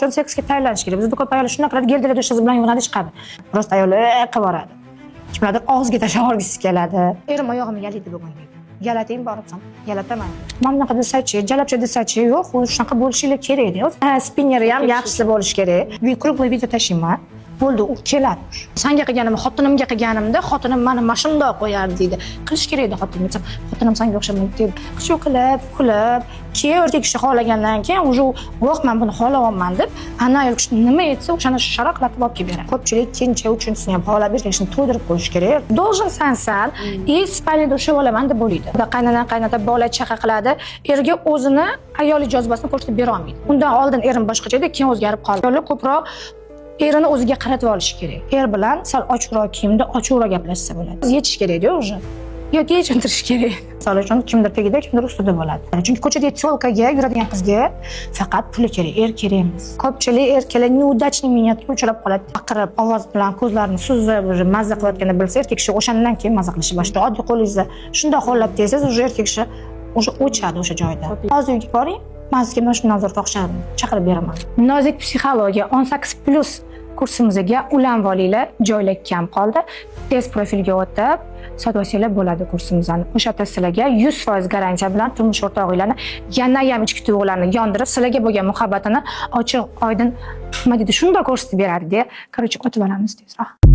seksga tayyorlanish kerak. Bizda ko'p ayollar shunaqa qiladi, geldilar do'shasi bilan yuvadi chiqadi. Prosta ayollar qilib boradi. Kimlardir og'ziga tashlab olgisi keladi. Erim oyog'imni yalaydi bugun deydi. Yalataymi boribsan? Yalataman. Mana bunaqa desachi, jalabcha desachi, yo'q, u shunaqa bo'lishingiz kerak deydi. Spinneri ham yaxshisi bo'lish kerak. Kruglый video tashiyman. Bo'ldi, u keladi. Senga qilganimni xotinimga qilganimda xotinim meni mana shundoq qo'yardi deydi. Qilish kerak edi xotinim. Xotinim senga o'xshamaydi deb. Shu qilib, kulib, keyin erkak kishi xohlagandan keyin уже yo'q men buni xohlayapman deb, ana ayol kishi nima etsa o'shani sharaqlatib olib kelib beradi. Ko'pchilik kencha uchinchisini ham xohlab erkakni to'ydirib qo'yish kerak. Должен san и spalnida o'sha olaman deb bo'ladi. Qaynota bola chaqa qiladi, erga o'zini ayollik jozibasini ko'rsatib bera olmaydi. Undan oldin erim boshqacha edi, keyin o'zgarib qoldi. Ayollar ko'proq erini o'ziga qaratib olish kerak. Er bilan sal ochiqroq kiyimda ochiqroq gaplashsa bo'ladi. Yetish kerak-ku o'sha. Yoki yechintirish kerak. Misol uchun kimdir tagida, kimdir ustida bo'ladi. Chunki ko'chada tsolkaga yuradigan qizga faqat puli kerak, er kerak emas. Ko'pchilik erkaklar неудачный minutga uchrab qoladi. Baqirib, ovoz bilan ko'zlarini suzib, mazza qilayotganini bilsa, erkak kishi o'shandan keyin mazza qilishni boshlaydi. Oddiy qo'lingizda shunday holat deysiz, o'sha erkak kishi o'sha o'chadi o'sha joyda. Hozir uyga boring, men sizga mana shu nazar to'xshadim, chaqirib beraman. Nozik psixologiya 18+ kursimizga ulanib olinglar, joylar kam qoldi. Test profilga o'tib, sotib olsanglar bo'ladi kursimizni. O'sha yerda sizlarga 100% garantiya bilan turmush o'rtog'inglarni yana ham ichki tuyg'ularni yondirib, sizlarga bo'lgan muhabbatini ochiq, oydin, nima deydi, shunday ko'rsatib beradi deya, короче, o'tib olamiz tezroq.